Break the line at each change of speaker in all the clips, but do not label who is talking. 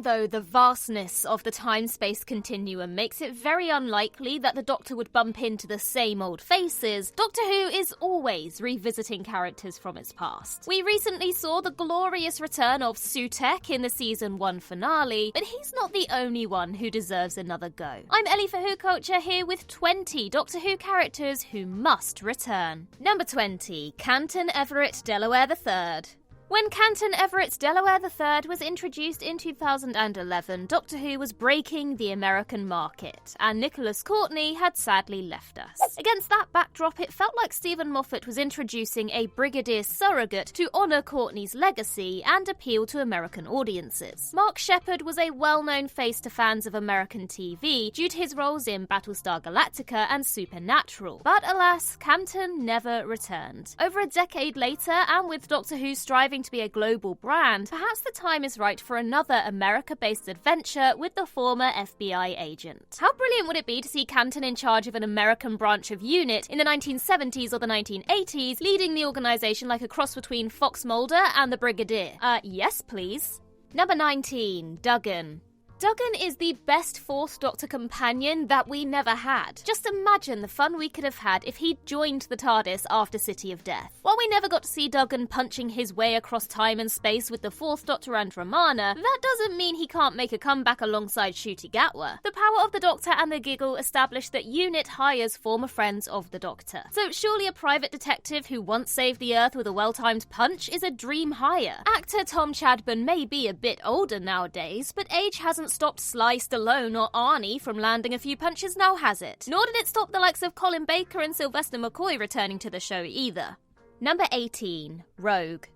Even though the vastness of the time-space continuum makes it very unlikely that the Doctor would bump into the same old faces, Doctor Who is always revisiting characters from its past. We recently saw the glorious return of Sutekh in the Season 1 finale, but he's not the only one who deserves another go. I'm Ellie for Who Culture here with 20 Doctor Who characters who must return. Number 20, Canton Everett Delaware III. When Canton Everett Delaware III was introduced in 2011, Doctor Who was breaking the American market, and Nicholas Courtney had sadly left us. Against that backdrop, it felt like Stephen Moffat was introducing a Brigadier surrogate to honour Courtney's legacy and appeal to American audiences. Mark Sheppard was a well-known face to fans of American TV due to his roles in Battlestar Galactica and Supernatural, but alas, Canton never returned. Over a decade later, and with Doctor Who striving to be a global brand, perhaps the time is right for another America-based adventure with the former FBI agent. How brilliant would it be to see Canton in charge of an American branch of UNIT in the 1970s or the 1980s, leading the organisation like a cross between Fox Mulder and the Brigadier? Yes please. Number 19, Duggan. Duggan is the best Fourth Doctor companion that we never had. Just imagine the fun we could have had if he'd joined the TARDIS after City of Death. While we never got to see Duggan punching his way across time and space with the Fourth Doctor and Romana, that doesn't mean he can't make a comeback alongside Ncuti Gatwa. The power of the Doctor and the Giggle established that UNIT hires former friends of the Doctor. So surely a private detective who once saved the Earth with a well-timed punch is a dream hire. Actor Tom Chadbourne may be a bit older nowadays, but age hasn't stopped Sly Stallone or Arnie from landing a few punches, now has it? Nor did it stop the likes of Colin Baker and Sylvester McCoy returning to the show either. Number 18, Rogue.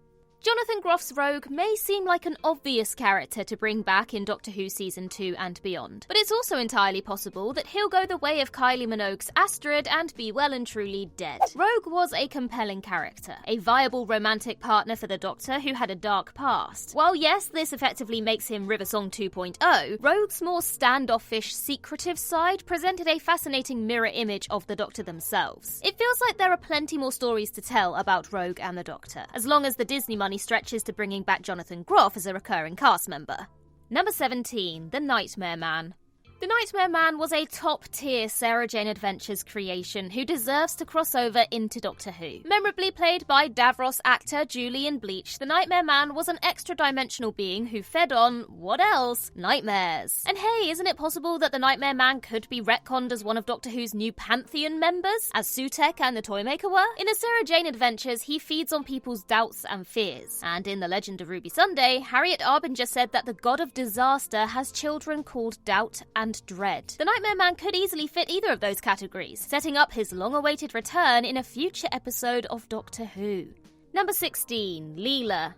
Jonathan Groff's Rogue may seem like an obvious character to bring back in Doctor Who Season 2 and beyond, but it's also entirely possible that he'll go the way of Kylie Minogue's Astrid and be well and truly dead. Rogue was a compelling character, a viable romantic partner for the Doctor who had a dark past. While yes, this effectively makes him River Song 2.0, Rogue's more standoffish, secretive side presented a fascinating mirror image of the Doctor themselves. It feels like there are plenty more stories to tell about Rogue and the Doctor, as long as the Disney money stretches to bringing back Jonathan Groff as a recurring cast member. Number 17, The Nightmare Man. The Nightmare Man was a top-tier Sarah Jane Adventures creation who deserves to cross over into Doctor Who. Memorably played by Davros actor Julian Bleach, the Nightmare Man was an extra-dimensional being who fed on, what else? Nightmares. And hey, isn't it possible that the Nightmare Man could be retconned as one of Doctor Who's new Pantheon members, as Sutekh and the Toymaker were? In the Sarah Jane Adventures, he feeds on people's doubts and fears. And in The Legend of Ruby Sunday, Harriet Arbinger said that the god of disaster has children called Doubt and Dread. The Nightmare Man could easily fit either of those categories, setting up his long-awaited return in a future episode of Doctor Who. Number 16, Leela.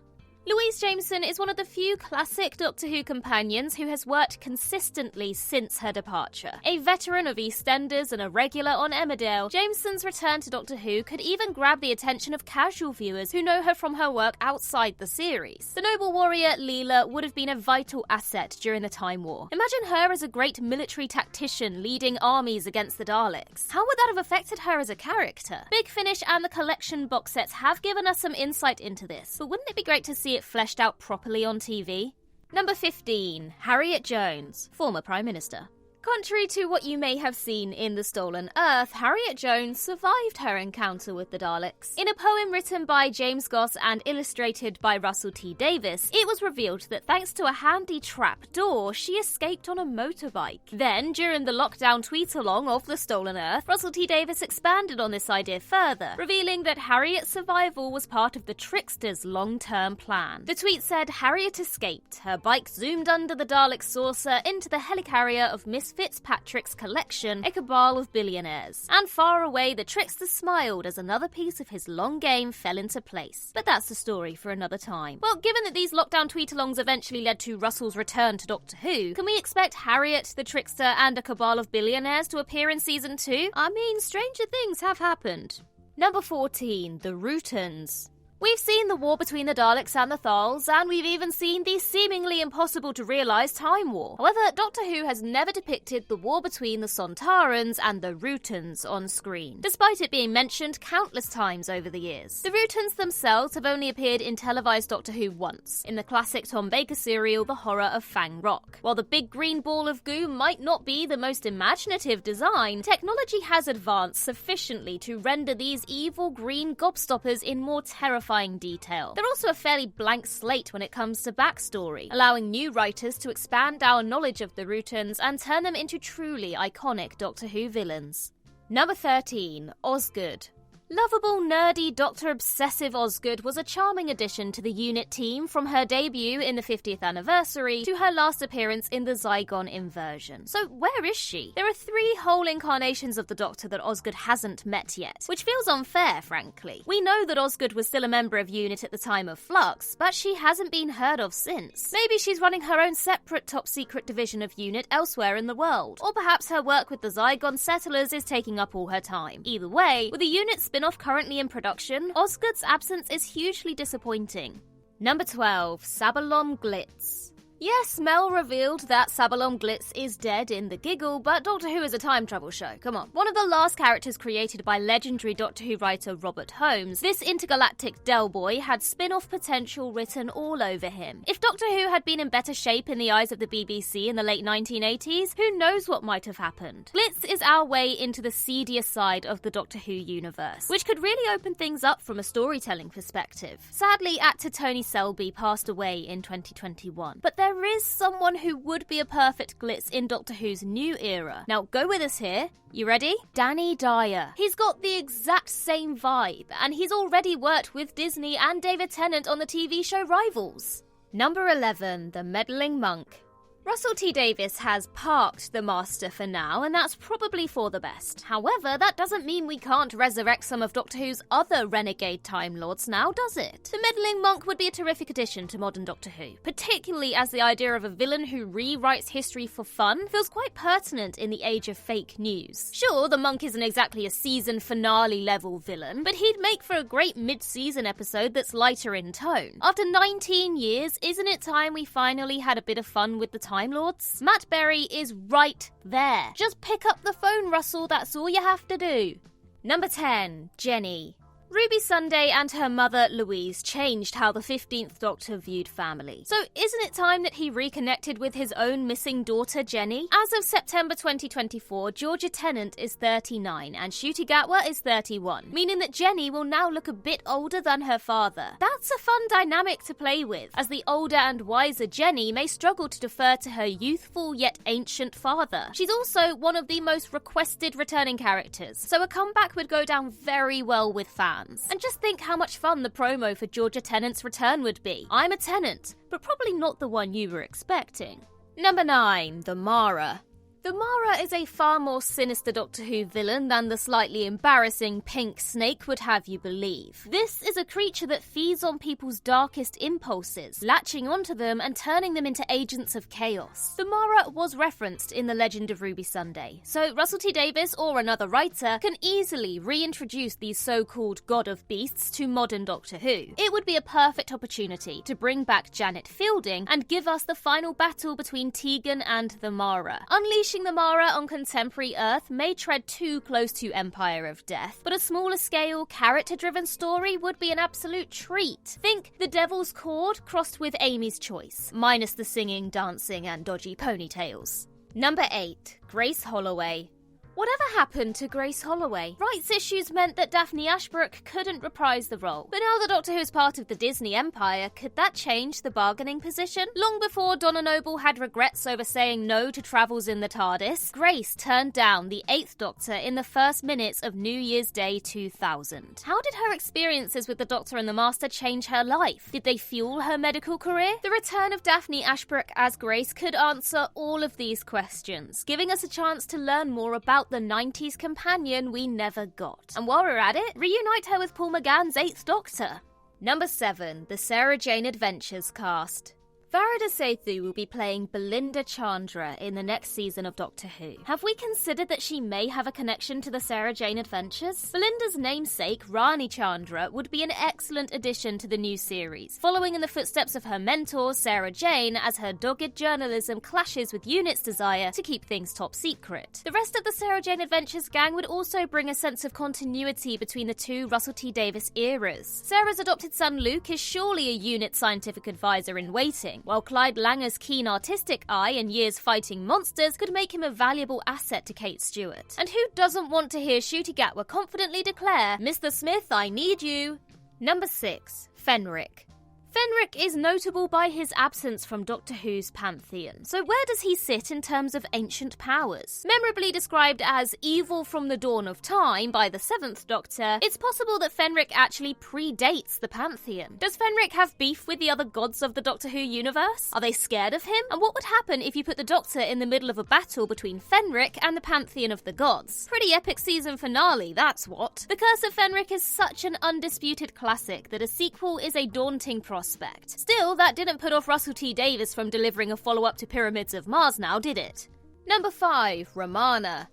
Louise Jameson is one of the few classic Doctor Who companions who has worked consistently since her departure. A veteran of EastEnders and a regular on Emmerdale, Jameson's return to Doctor Who could even grab the attention of casual viewers who know her from her work outside the series. The noble warrior Leela would have been a vital asset during the Time War. Imagine her as a great military tactician leading armies against the Daleks. How would that have affected her as a character? Big Finish and the collection box sets have given us some insight into this, but wouldn't it be great to see it fleshed out properly on TV? Number 15, Harriet Jones, former Prime Minister. Contrary to what you may have seen in The Stolen Earth, Harriet Jones survived her encounter with the Daleks. In a poem written by James Goss and illustrated by Russell T. Davis, it was revealed that thanks to a handy trap door, she escaped on a motorbike. Then, during the lockdown tweet-along of The Stolen Earth, Russell T. Davis expanded on this idea further, revealing that Harriet's survival was part of the Trickster's long-term plan. The tweet said, "Harriet escaped. Her bike zoomed under the Dalek saucer into the helicarrier of Miss Fitzpatrick's collection, a cabal of billionaires." And far away, the Trickster smiled as another piece of his long game fell into place. But that's a story for another time. Well, given that these lockdown tweet-alongs eventually led to Russell's return to Doctor Who, can we expect Harriet, the Trickster, and a cabal of billionaires to appear in Season 2? I mean, stranger things have happened. Number 14, The Rootons. We've seen the war between the Daleks and the Thals, and we've even seen the seemingly impossible to realise Time War. However, Doctor Who has never depicted the war between the Sontarans and the Rutans on screen, despite it being mentioned countless times over the years. The Rutans themselves have only appeared in televised Doctor Who once, in the classic Tom Baker serial The Horror of Fang Rock. While the big green ball of goo might not be the most imaginative design, technology has advanced sufficiently to render these evil green gobstoppers in more terrifying detail. They're also a fairly blank slate when it comes to backstory, allowing new writers to expand our knowledge of the Rutans and turn them into truly iconic Doctor Who villains. Number 13, Osgood. Lovable, nerdy, Doctor-obsessive Osgood was a charming addition to the unit team from her debut in the 50th anniversary to her last appearance in the Zygon inversion. So where is she? There are 3 whole incarnations of the Doctor that Osgood hasn't met yet, which feels unfair, frankly. We know that Osgood was still a member of UNIT at the time of Flux, but she hasn't been heard of since. Maybe she's running her own separate top-secret division of UNIT elsewhere in the world, or perhaps her work with the Zygon settlers is taking up all her time. Either way, with the UNIT spin-off currently in production, Osgood's absence is hugely disappointing. Number 12, Sabalom Glitz. Yes, Mel revealed that Sabalom Glitz is dead in The Giggle, but Doctor Who is a time travel show, come on. One of the last characters created by legendary Doctor Who writer Robert Holmes, this intergalactic Del Boy had spin-off potential written all over him. If Doctor Who had been in better shape in the eyes of the BBC in the late 1980s, who knows what might have happened? Glitz is our way into the seedier side of the Doctor Who universe, which could really open things up from a storytelling perspective. Sadly, actor Tony Selby passed away in 2021, but there is someone who would be a perfect Glitz in Doctor Who's new era. Now, go with us here. You ready? Danny Dyer. He's got the exact same vibe, and he's already worked with Disney and David Tennant on the TV show Rivals. Number 11, The Meddling Monk. Russell T Davies has parked the Master for now, and that's probably for the best. However, that doesn't mean we can't resurrect some of Doctor Who's other renegade Time Lords now, does it? The Meddling Monk would be a terrific addition to modern Doctor Who, particularly as the idea of a villain who rewrites history for fun feels quite pertinent in the age of fake news. Sure, the Monk isn't exactly a season finale level villain, but he'd make for a great mid-season episode that's lighter in tone. After 19 years, isn't it time we finally had a bit of fun with the Time Lords? Matt Berry is right there. Just pick up the phone, Russell, that's all you have to do. Number 10, Jenny. Ruby Sunday and her mother, Louise, changed how the 15th Doctor viewed family. So isn't it time that he reconnected with his own missing daughter, Jenny? As of September 2024, Georgia Tennant is 39 and Ncuti Gatwa is 31, meaning that Jenny will now look a bit older than her father. That's a fun dynamic to play with, as the older and wiser Jenny may struggle to defer to her youthful yet ancient father. She's also one of the most requested returning characters, so a comeback would go down very well with fans. And just think how much fun the promo for Georgia Tennant's return would be. I'm a Tennant, but probably not the one you were expecting. Number 9, the Mara. The Mara is a far more sinister Doctor Who villain than the slightly embarrassing pink snake would have you believe. This is a creature that feeds on people's darkest impulses, latching onto them and turning them into agents of chaos. The Mara was referenced in The Legend of Ruby Sunday, so Russell T Davies or another writer can easily reintroduce these so-called God of Beasts to modern Doctor Who. It would be a perfect opportunity to bring back Janet Fielding and give us the final battle between Tegan and the Mara. Unleashing the Mara on contemporary Earth may tread too close to Empire of Death, but a smaller scale, character-driven story would be an absolute treat. Think The Devil's Chord crossed with Amy's Choice, minus the singing, dancing, and dodgy ponytails. Number 8, Grace Holloway. Whatever happened to Grace Holloway? Rights issues meant that Daphne Ashbrook couldn't reprise the role. But now that Doctor Who is part of the Disney Empire, could that change the bargaining position? Long before Donna Noble had regrets over saying no to travels in the TARDIS, Grace turned down the 8th Doctor in the first minutes of New Year's Day 2000. How did her experiences with the Doctor and the Master change her life? Did they fuel her medical career? The return of Daphne Ashbrook as Grace could answer all of these questions, giving us a chance to learn more about the 90s companion we never got. And while we're at it, reunite her with Paul McGann's 8th Doctor. Number 7, the Sarah Jane Adventures cast. Varada Sethu will be playing Belinda Chandra in the next season of Doctor Who. Have we considered that she may have a connection to the Sarah Jane Adventures? Belinda's namesake, Rani Chandra, would be an excellent addition to the new series, following in the footsteps of her mentor, Sarah Jane, as her dogged journalism clashes with Unit's desire to keep things top secret. The rest of the Sarah Jane Adventures gang would also bring a sense of continuity between the two Russell T Davies eras. Sarah's adopted son Luke is surely a Unit scientific advisor in waiting, while Clyde Langer's keen artistic eye and years fighting monsters could make him a valuable asset to Kate Stewart. And who doesn't want to hear Ncuti Gatwa confidently declare, "Mr. Smith, I need you"? Number 6. Fenric. Fenric is notable by his absence from Doctor Who's Pantheon. So where does he sit in terms of ancient powers? Memorably described as evil from the dawn of time by the 7th Doctor, it's possible that Fenric actually predates the Pantheon. Does Fenric have beef with the other gods of the Doctor Who universe? Are they scared of him? And what would happen if you put the Doctor in the middle of a battle between Fenric and the Pantheon of the gods? Pretty epic season finale, that's what. The Curse of Fenric is such an undisputed classic that a sequel is a daunting prospect. Still, that didn't put off Russell T Davies from delivering a follow-up to Pyramids of Mars now, did it? Number 5. Romana.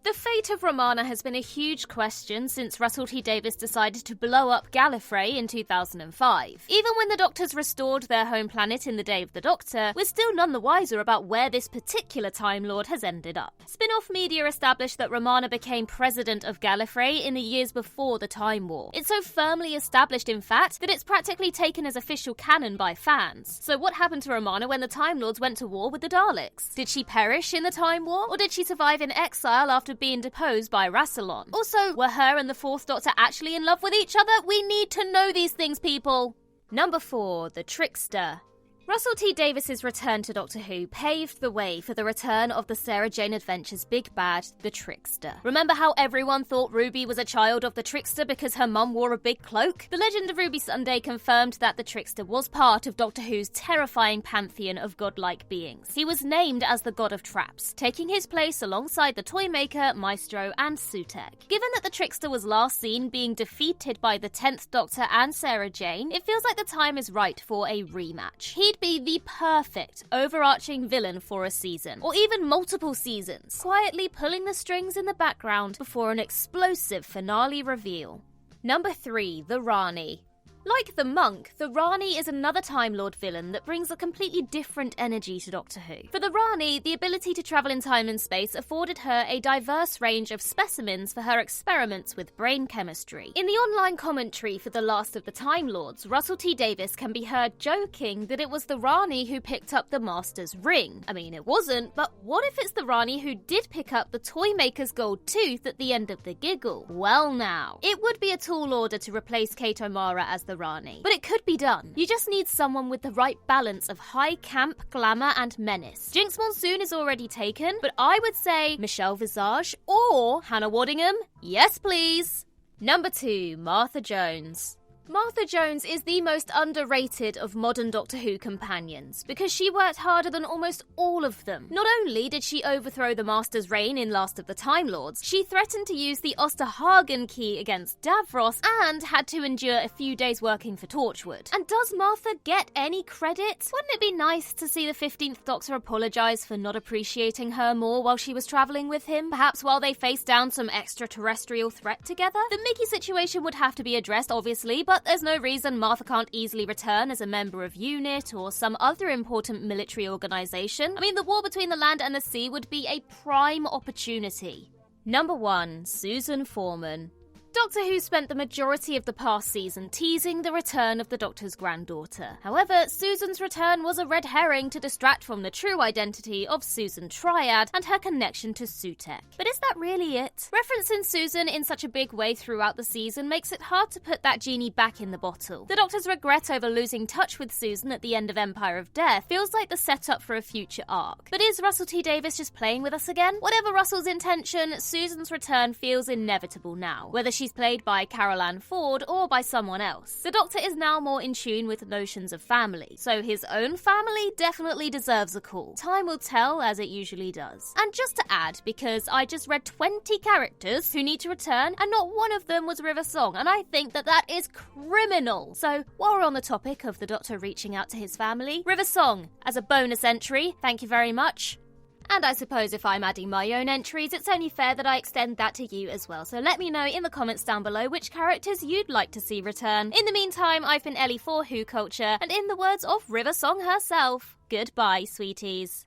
The fate of Romana has been a huge question since Russell T Davies decided to blow up Gallifrey in 2005. Even when the Doctors restored their home planet in the Day of the Doctor, we're still none the wiser about where this particular Time Lord has ended up. Spin-off media established that Romana became president of Gallifrey in the years before the Time War. It's so firmly established, in fact, that it's practically taken as official canon by fans. So what happened to Romana when the Time Lords went to war with the Daleks? Did she perish in the Time War? Or did she survive in exile after being deposed by Rassilon? Also, were her and the 4th Doctor actually in love with each other? We need to know these things, people! Number 4. The Trickster. Russell T Davies' return to Doctor Who paved the way for the return of the Sarah Jane Adventures' big bad, the Trickster. Remember how everyone thought Ruby was a child of the Trickster because her mum wore a big cloak? The Legend of Ruby Sunday confirmed that the Trickster was part of Doctor Who's terrifying pantheon of godlike beings. He was named as the God of Traps, taking his place alongside the Toymaker, Maestro, and Sutekh. Given that the Trickster was last seen being defeated by the 10th Doctor and Sarah Jane, it feels like the time is right for a rematch. He'd be the perfect overarching villain for a season, or even multiple seasons, quietly pulling the strings in the background before an explosive finale reveal. Number 3. The Rani. Like the Monk, the Rani is another Time Lord villain that brings a completely different energy to Doctor Who. For the Rani, the ability to travel in time and space afforded her a diverse range of specimens for her experiments with brain chemistry. In the online commentary for The Last of the Time Lords, Russell T Davies can be heard joking that it was the Rani who picked up the Master's ring. I mean, it wasn't, but what if it's the Rani who did pick up the Toymaker's gold tooth at the end of the giggle? Well now, it would be a tall order to replace Kate O'Mara as the Rani, but it could be done. You just need someone with the right balance of high camp, glamour, and menace. Jinx Monsoon is already taken, but I would say Michelle Visage or Hannah Waddingham. Yes, please. Number 2, Martha Jones. Martha Jones is the most underrated of modern Doctor Who companions because she worked harder than almost all of them. Not only did she overthrow the Master's reign in Last of the Time Lords, she threatened to use the Osterhagen key against Davros and had to endure a few days working for Torchwood. And does Martha get any credit? Wouldn't it be nice to see the 15th Doctor apologise for not appreciating her more while she was travelling with him? Perhaps while they faced down some extraterrestrial threat together? The Mickey situation would have to be addressed, obviously, but there's no reason Martha can't easily return as a member of UNIT or some other important military organisation. I mean, the war between the land and the sea would be a prime opportunity. Number 1, Susan Foreman. Doctor Who spent the majority of the past season teasing the return of the Doctor's granddaughter. However, Susan's return was a red herring to distract from the true identity of Susan Triad and her connection to Sutekh. But is that really it? Referencing Susan in such a big way throughout the season makes it hard to put that genie back in the bottle. The Doctor's regret over losing touch with Susan at the end of Empire of Death feels like the setup for a future arc. But is Russell T Davies just playing with us again? Whatever Russell's intention, Susan's return feels inevitable now. Whether she she's played by Carol Ann Ford or by someone else. The Doctor is now more in tune with notions of family, so his own family definitely deserves a call. Time will tell, as it usually does. And just to add, because I just read 20 characters who need to return, and not one of them was River Song, and I think that is criminal. So, while we're on the topic of the Doctor reaching out to his family, River Song, as a bonus entry, thank you very much. And I suppose if I'm adding my own entries, it's only fair that I extend that to you as well. So let me know in the comments down below which characters you'd like to see return. In the meantime, I've been Ellie for Who Culture, and in the words of River Song herself, goodbye, sweeties.